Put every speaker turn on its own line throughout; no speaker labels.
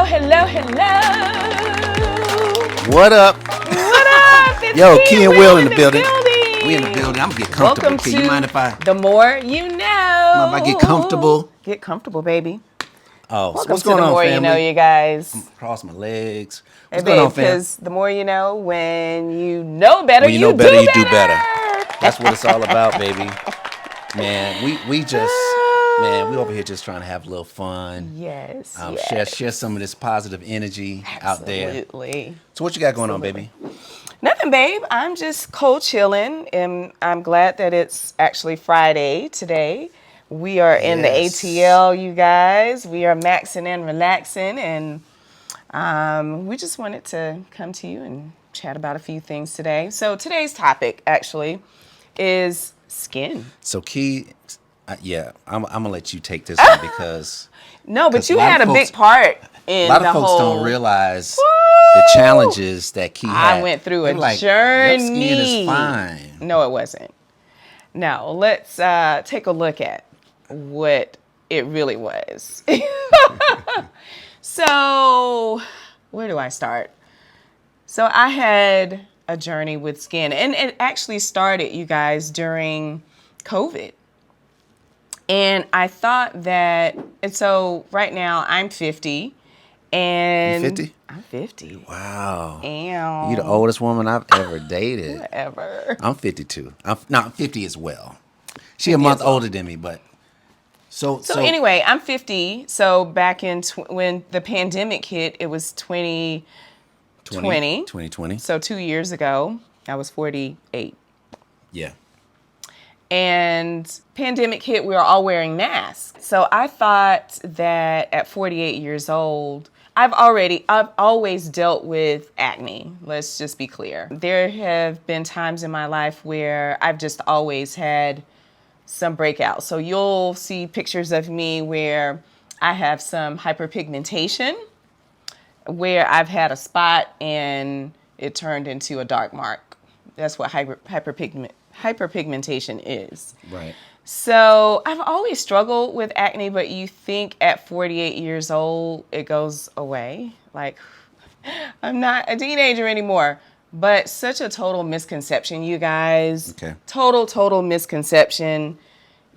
Hello, hello, hello.
What up?
What up? It's
Yo,
Key
Key
and
and
Will
Will in the building. We in the
building.
building. I'm gonna get comfortable.
Welcome
Key,
to
you mind if I
The More You Know.
if I get comfortable?
Get comfortable, baby.
Oh, so
Welcome
what's
to
going
The
on,
More
family?
You Know, you guys.
Cross my legs.
Hey,
What's going
babe,
on, fam?
because the more you know, when you know better,
When you know
do
better,
better.
you do better. That's what it's all about, baby. Man, we over here just trying to have a little fun.
Yes,
Share some of this positive energy out there.
Absolutely.
So what you got going on, baby?
Nothing, babe. I'm just cold chilling, and I'm glad that it's actually Friday today. We are in the
Yes.
ATL, you guys. We are maxing and relaxing, and we just wanted to come to you and chat about a few things today. So today's topic actually is skin.
So Key, I'm gonna let you take this one because
No, but
'cause
you
a lot
had a
of
big
folks-
part in
a lot
the
of folks
whole.
don't realize
Woo!
the challenges that Key had.
I went through
They're
a
like,
journey.
Your skin is fine.
No, it wasn't. Now, let's take a look at what it really was. So, where do I start? So, I had a journey with skin, and it actually started, you guys, during COVID. And I thought that, and so right now I'm 50. And
You 50?
I'm 50.
Wow.
Damn.
You the oldest woman I've ever dated.
Whatever.
I'm 52. I'm 50 as well. She a month older than me, but so
Anyway, I'm 50. So back in when the pandemic hit, it was 2020.
2020.
So 2 years ago, I was 48.
Yeah.
And pandemic hit, we were all wearing masks. So I thought that at 48 years old, I've always dealt with acne. Let's just be clear. There have been times in my life where I've just always had some breakouts. So you'll see pictures of me where I have some hyperpigmentation, where I've had a spot and it turned into a dark mark. That's what hyperpigmentation is.
Right.
So I've always struggled with acne, but you think at 48 years old, it goes away. Like, I'm not a teenager anymore. But such a total misconception, you guys.
Okay.
Total misconception.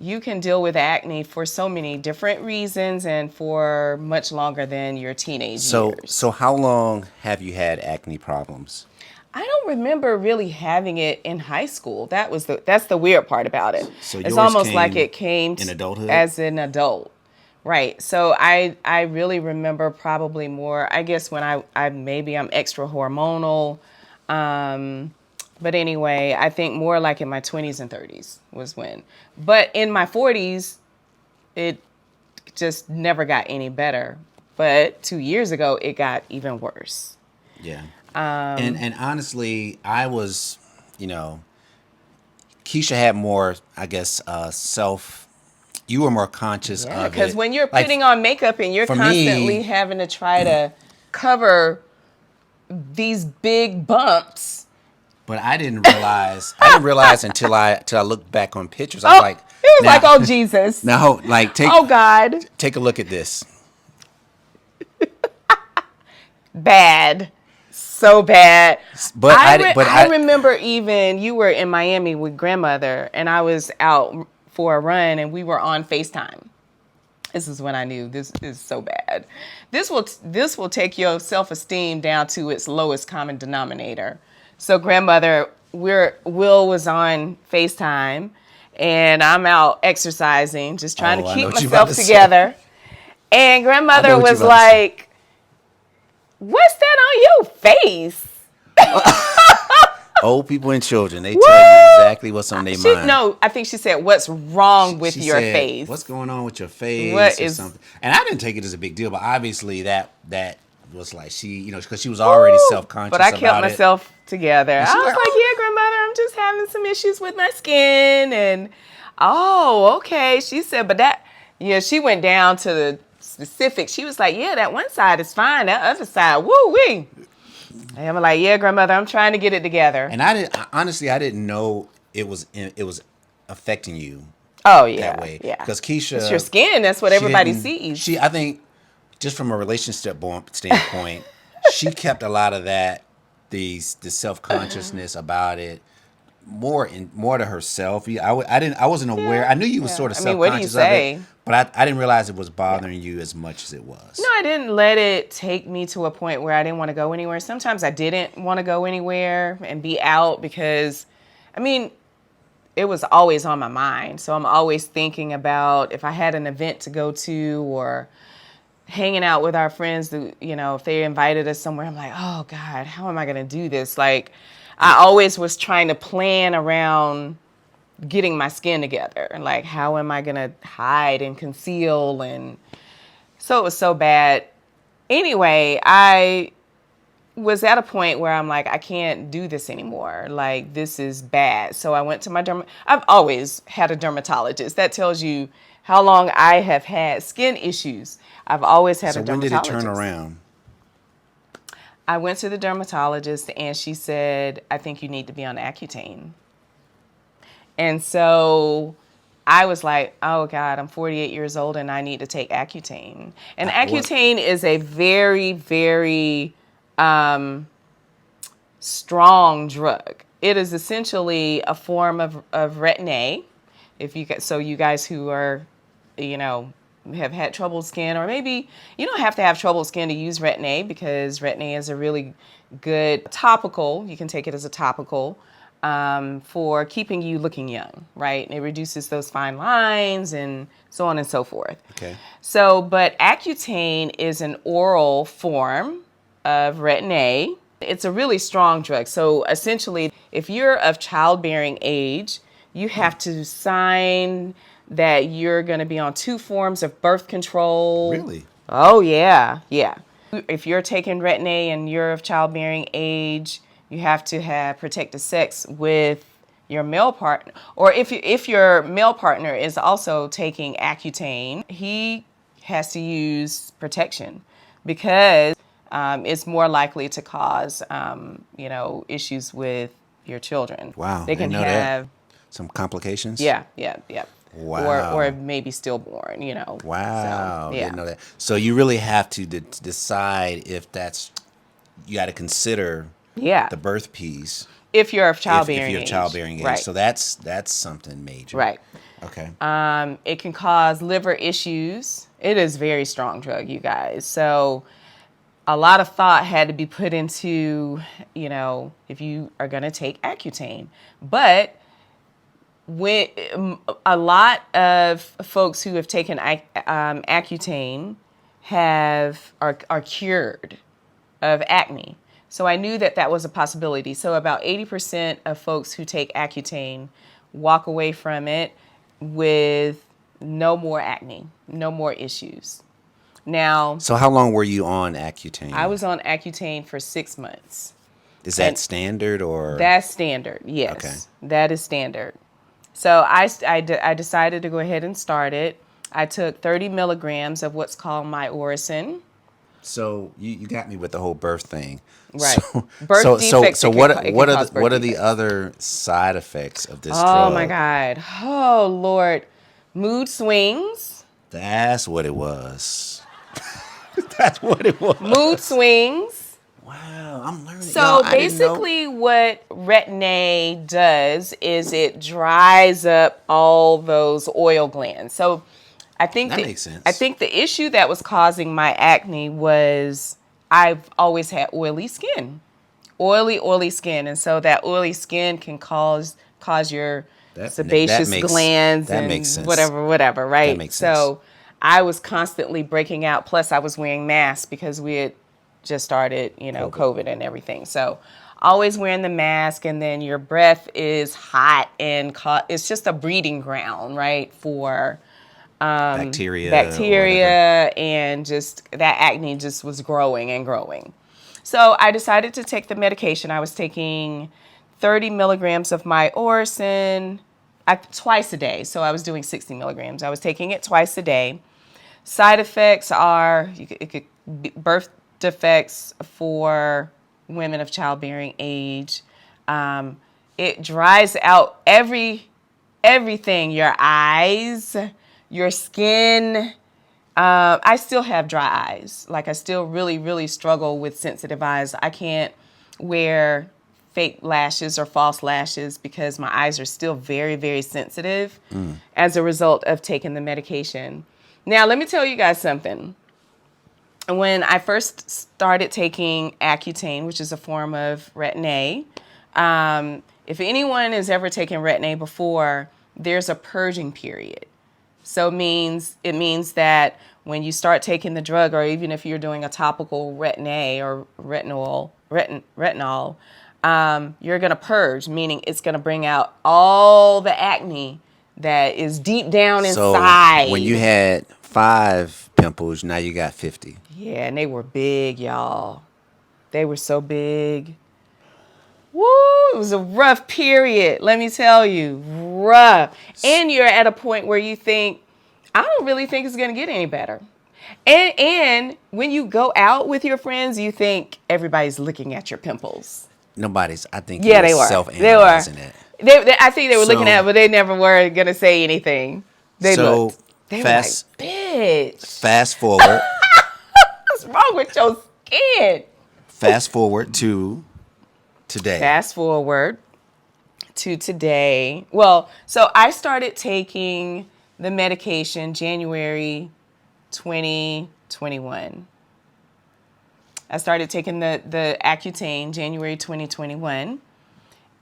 You can deal with acne for so many different reasons and for much longer than your teenage years.
So how long have you had acne problems?
I don't remember really having it in high school. That's the weird part about it.
So
it's
yours
almost like
came
it came
in adulthood?
as an adult. Right. So I really remember probably more, I guess when I'm extra hormonal. But anyway, I think more like in my 20s and 30s was when. But in my 40s, it just never got any better. But 2 years ago, it got even worse.
Yeah. And honestly, I was, Keisha had more, I guess, you were more conscious of it.
Because when you're putting on makeup and you're constantly having to try to cover these big bumps.
But I didn't realize until I looked back on pictures. I was like,
it was like, oh Jesus.
Now, like,
oh God.
Take a look at this.
Bad. So bad.
But
I remember even you were in Miami with grandmother and I was out for a run and we were on FaceTime. This is when I knew this is so bad. This will take your self-esteem down to its lowest common denominator. So grandmother, Will was on FaceTime and I'm out exercising, just trying to keep myself together. And grandmother was like, what's that on your face?
Old people and children, they tell you exactly what's on their mind.
No, I think she said, what's wrong with your face?
What's going on with your face?
What
or
is
something? And I didn't take it as a big deal, but obviously that was like she, because she was already self-conscious about it.
But I kept myself together. I was like, yeah, grandmother, I'm just having some issues with my skin. And, oh, okay. She said, she went down to the specifics. She was like, yeah, that one side is fine. That other side, woo-wee. And I'm like, yeah, grandmother, I'm trying to get it together.
And I didn't know it was affecting you.
Oh, yeah.
That way.
Yeah.
Because Keisha.
It's your skin. That's what everybody sees.
I think just from a relationship standpoint, she kept a lot of that, the self-consciousness about it more to herself. I wasn't aware. I knew you was
Yeah.
sort of
I mean, what do you
self-conscious of it,
say?
but I didn't realize it was bothering you as much as it was.
No, I didn't let it take me to a point where I didn't want to go anywhere. Sometimes I didn't want to go anywhere and be out because, I mean, it was always on my mind. So I'm always thinking about if I had an event to go to or hanging out with our friends, if they invited us somewhere, I'm like, oh God, how am I going to do this? Like, I always was trying to plan around getting my skin together. Like, how am I going to hide and conceal? And so it was so bad. Anyway, I was at a point where I'm like, I can't do this anymore. Like, this is bad. So I went to my I've always had a dermatologist. That tells you how long I have had skin issues. I've always had a dermatologist.
So when did it turn around?
I went to the dermatologist and she said, I think you need to be on Accutane. And so I was like, oh God, I'm 48 years old and I need to take Accutane. And Accutane is a very, very strong drug. It is essentially a form of Retin-A. So you guys who are, have had troubled skin, or maybe you don't have to have troubled skin to use Retin-A, because Retin-A is a really good topical. You can take it as a topical for keeping you looking young, right? And it reduces those fine lines and so on and so forth.
Okay.
So, but Accutane is an oral form of Retin-A. It's a really strong drug. So essentially, if you're of childbearing age, you have to sign that you're going to be on 2 forms of birth control.
Really?
Oh, yeah. Yeah. If you're taking Retin-A and you're of childbearing age, you have to have protected sex with your male partner. Or if your male partner is also taking Accutane, he has to use protection because it's more likely to cause, issues with your children.
Wow.
They can
know
have
that. Some complications?
Yeah.
Wow.
Or maybe stillborn,
Wow.
So, yeah.
Didn't know that. So you really have to decide if you got to consider the birth piece.
If you're of childbearing
if you're of childbearing age.
Right.
So that's something major.
Right.
Okay.
It can cause liver issues. It is a very strong drug, you guys. So a lot of thought had to be put into, if you are going to take Accutane. But when a lot of folks who have taken Accutane are cured of acne. So I knew that was a possibility. So about 80% of folks who take Accutane walk away from it with no more acne, no more issues. Now,
so how long were you on Accutane?
I was on Accutane for 6 months.
Is that standard or?
That's standard, yes.
Okay.
That is standard. So I decided to go ahead and start it. I took 30 milligrams of what's called myorisin.
So you got me with the whole birth thing.
Right.
Birth
defects.
So what are the other side effects of this drug?
Oh my God. Oh Lord. Mood swings.
That's what it was. That's what it was.
Mood swings.
Wow, I'm learning.
So basically what Retin-A does is it dries up all those oil glands. So I think
that makes sense.
I think the issue that was causing my acne was I've always had oily skin. Oily skin. And so that oily skin can cause your sebaceous glands and whatever, right?
That makes sense.
So I was constantly breaking out. Plus I was wearing masks because we had just started, COVID and everything. So always wearing the mask, and then your breath is hot and it's just a breeding ground, right? For bacteria and just that acne just was growing and growing. So I decided to take the medication. I was taking 30 milligrams of myorisin twice a day. So I was doing 60 milligrams. I was taking it twice a day. Side effects are it could be birth defects for women of childbearing age. It dries out everything, your eyes, your skin, I still have dry eyes. Like I still really, really struggle with sensitive eyes. I can't wear fake lashes or false lashes because my eyes are still very, very sensitive as a result of taking the medication. Now, let me tell you guys something. When I first started taking Accutane, which is a form of Retin-A, if anyone has ever taken Retin-A before, there's a purging period. So it means that when you start taking the drug, or even if you're doing a topical Retin-A or retinol, you're going to purge, meaning it's going to bring out all the acne that is deep down inside.
So when you had 5 pimples, now you got 50.
Yeah, and they were big, y'all. They were so big. Woo, it was a rough period, let me tell you. Rough. And you're at a point where you think, I don't really think it's going to get any better. And when you go out with your friends, you think everybody's looking at your pimples.
Nobody's, I think,
Yeah, they were.
self-analyzing it.
I think they were looking at it, but they never were going to say anything. They looked. They were like, bitch.
Fast forward.
What's wrong with your skin?
Fast forward to today.
Fast forward to today. Well, so I started taking the medication January 2021. I started taking the Accutane January 2021,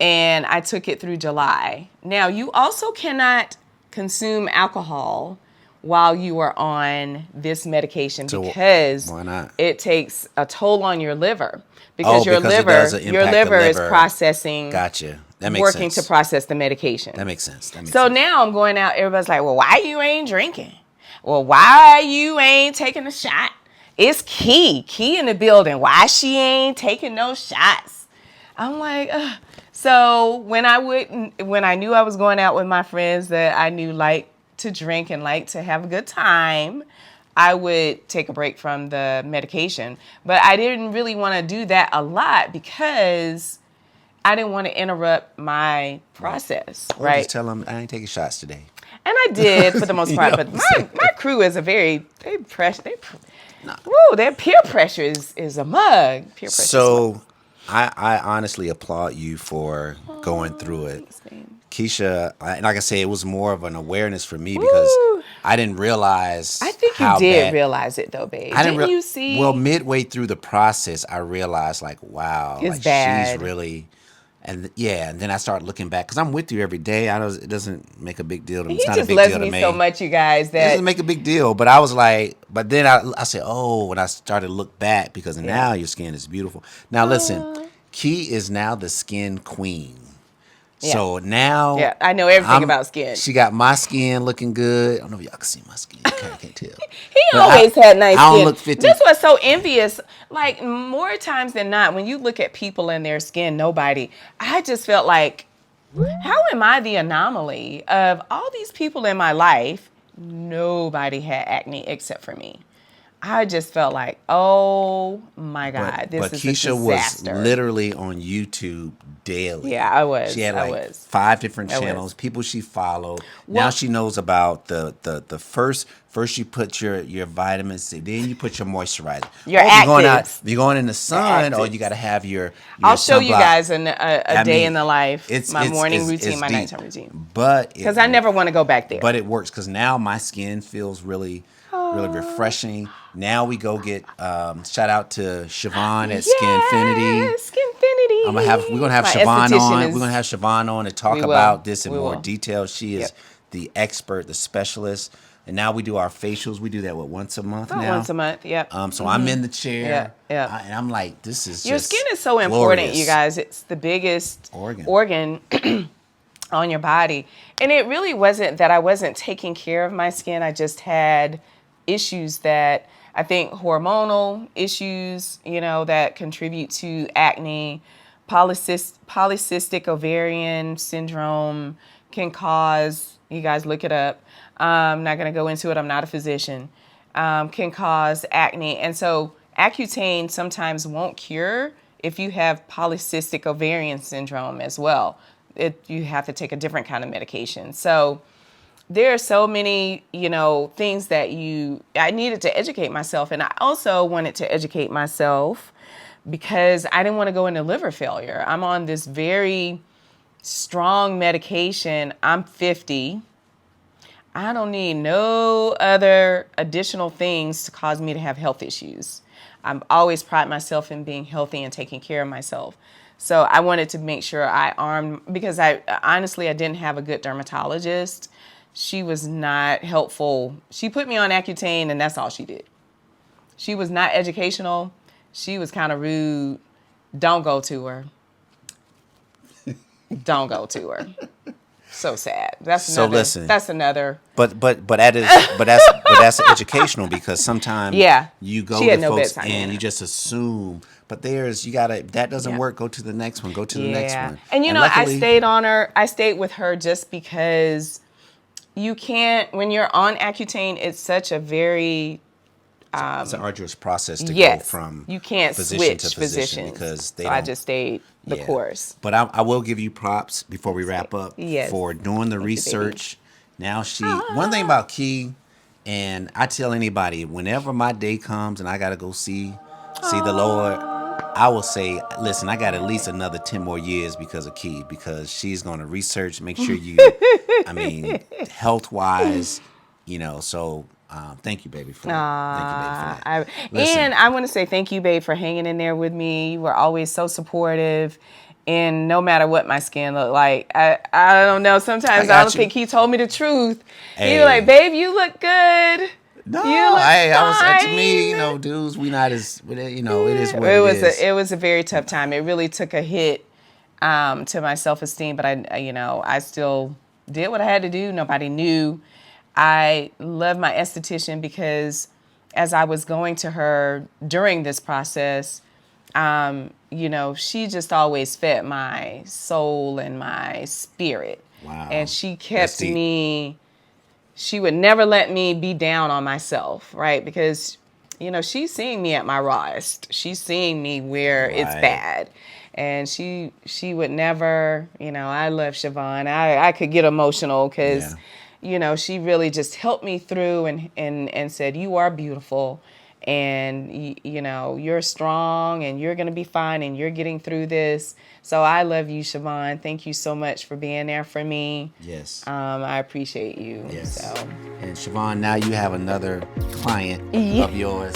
and I took it through July. Now, you also cannot consume alcohol while you are on this medication because
why not?
It takes a toll on your liver because your
because
liver is processing.
Gotcha. That makes
working
sense.
to process the medication.
That makes sense.
So now I'm going out. Everybody's like, well, why you ain't drinking? Well, why you ain't taking a shot? It's Key in the building. Why she ain't taking no shots? I'm like, ugh. So when I knew I was going out with my friends that I knew like to drink and like to have a good time, I would take a break from the medication. But I didn't really want to do that a lot because I didn't want to interrupt my process, right?
Just tell them I ain't taking shots today.
And I did for the most part, but my crew is their peer pressure is a mug. Peer pressure.
So I honestly applaud you for going through it. Keisha, like I said, it was more of an awareness for me because I didn't realize.
I think you did realize it though, babe. Didn't you see?
Well, midway through the process, I realized like, wow,
it's
like
bad.
She's really. And then I start looking back because I'm with you every day. It doesn't make a big deal to me. It's not a big deal to me.
He just loves me so much, you guys. That
it doesn't make a big deal. But I was like, but then I said, oh, when I started to look back because now your skin is beautiful. Now listen, Key is now the skin queen. Yeah. So now,
I know everything about skin.
She got my skin looking good. I don't know if y'all can see my skin. I can't tell.
He always had nice skin.
I don't look 50.
This was so envious. Like more times than not, when you look at people and their skin, I just felt like, how am I the anomaly of all these people in my life? Nobody had acne except for me. I just felt like, oh my God, this is a disaster. But
Keisha was literally on YouTube daily.
Yeah, I was.
She had 5 different channels, people she followed. Well, now she knows about the first you put your vitamin C, then you put your moisturizer.
Your actives.
You're going in the sun, or you got to have your
I'll
sunblock.
show you guys a day in the life, my morning routine, my nighttime routine.
But
because I never want to go back there.
But it works because now my skin feels really refreshing. Now we go get shout out to Siobhan at Skinfinity.
Skinfinity.
We're gonna have Siobhan on. We're gonna have Siobhan on to talk about this in more detail. She is the expert, the specialist. And now we do our facials. We do that once a month now.
Once a month, yep.
So I'm in the chair.
Yeah.
And I'm like, this is
your skin is so important, you guys. It's the biggest organ on your body. And it really wasn't that I wasn't taking care of my skin. I just had issues that I think hormonal issues, that contribute to acne. Polycystic ovarian syndrome can cause, you guys look it up. I'm not going to go into it. I'm not a physician. Can cause acne. And so Accutane sometimes won't cure if you have polycystic ovarian syndrome as well. You have to take a different kind of medication. So there are so many, things that I needed to educate myself. And I also wanted to educate myself because I didn't want to go into liver failure. I'm on this very strong medication. I'm 50. I don't need no other additional things to cause me to have health issues. I'm always pride myself in being healthy and taking care of myself. So I wanted to make sure I armed, because I didn't have a good dermatologist. She was not helpful. She put me on Accutane and that's all she did. She was not educational. She was kind of rude. Don't go to her. Don't go to her. So sad. That's another.
But that's educational, because sometimes you go to folks and you just assume. But that doesn't work. Go to the next one. Go to the next one.
And luckily, I stayed on her. I stayed with her just because you can't, when you're on Accutane, it's such a very
it's an arduous process to go from
you can't
physician
switch
to physician because
I just stayed the course.
But I will give you props before we wrap up for doing the research. Now one thing about Key, and I tell anybody, whenever my day comes and I gotta go see the Lord, I will say, listen, I got at least another 10 more years because of Key, because she's gonna research, make sure you, health wise, so. Thank you, baby, for that.
And I want to say thank you, babe, for hanging in there with me. You were always so supportive, and no matter what my skin looked like, I don't know. Sometimes I don't think he told me the truth. He was like, "Babe, you look good."
No,
you look fine.
To me, dudes, we not as, it is what it is.
It was a very tough time. It really took a hit to my self-esteem, but I still did what I had to do. Nobody knew. I love my esthetician because as I was going to her during this process, she just always fed my soul and my spirit.
Wow.
And she kept me, she would never let me be down on myself, right? Because, she's seeing me at my rawest. She's seeing me where it's bad. And she would never, I love Siobhan. I could get emotional because... she really just helped me through and said, you are beautiful and, you're strong and you're going to be fine and you're getting through this. So I love you, Siobhan. Thank you so much for being there for me.
Yes.
I appreciate you.
Yes.
So.
And Siobhan, now you have another client of yours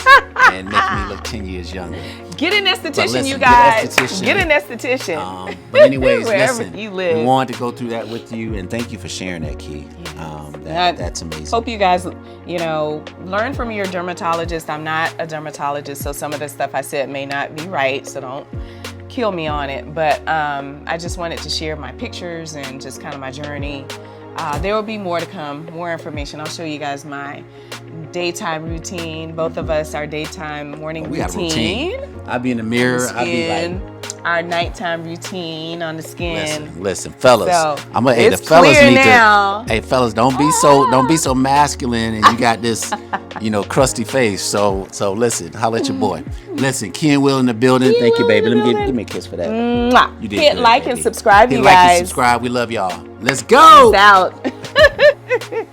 and making me look 10 years younger.
Get an esthetician, you guys. Get an esthetician.
But anyways,
wherever
listen,
you live.
We wanted to go through that with you, and thank you for sharing that, Key. That's amazing.
Hope you guys, learn from your dermatologist. I'm not a dermatologist, so some of the stuff I said may not be right, so don't kill me on it. But I just wanted to share my pictures and just kind of my journey. There will be more to come, more information. I'll show you guys my daytime routine. Both of us, our daytime morning routine.
I'll be in the mirror. I'll be like...
Our nighttime routine on the skin.
Listen, fellas.
So,
the fellas need to. Hey, fellas, don't be so masculine, and you got this, crusty face. So listen, holla at your boy. Listen, Ken Will in the building. Thank you, baby. Let me give me a kiss for that.
Mwah.
You did
Hit
good,
like
baby.
and subscribe, you
Hit
guys.
like and subscribe. We love y'all. Let's go.
Peace out.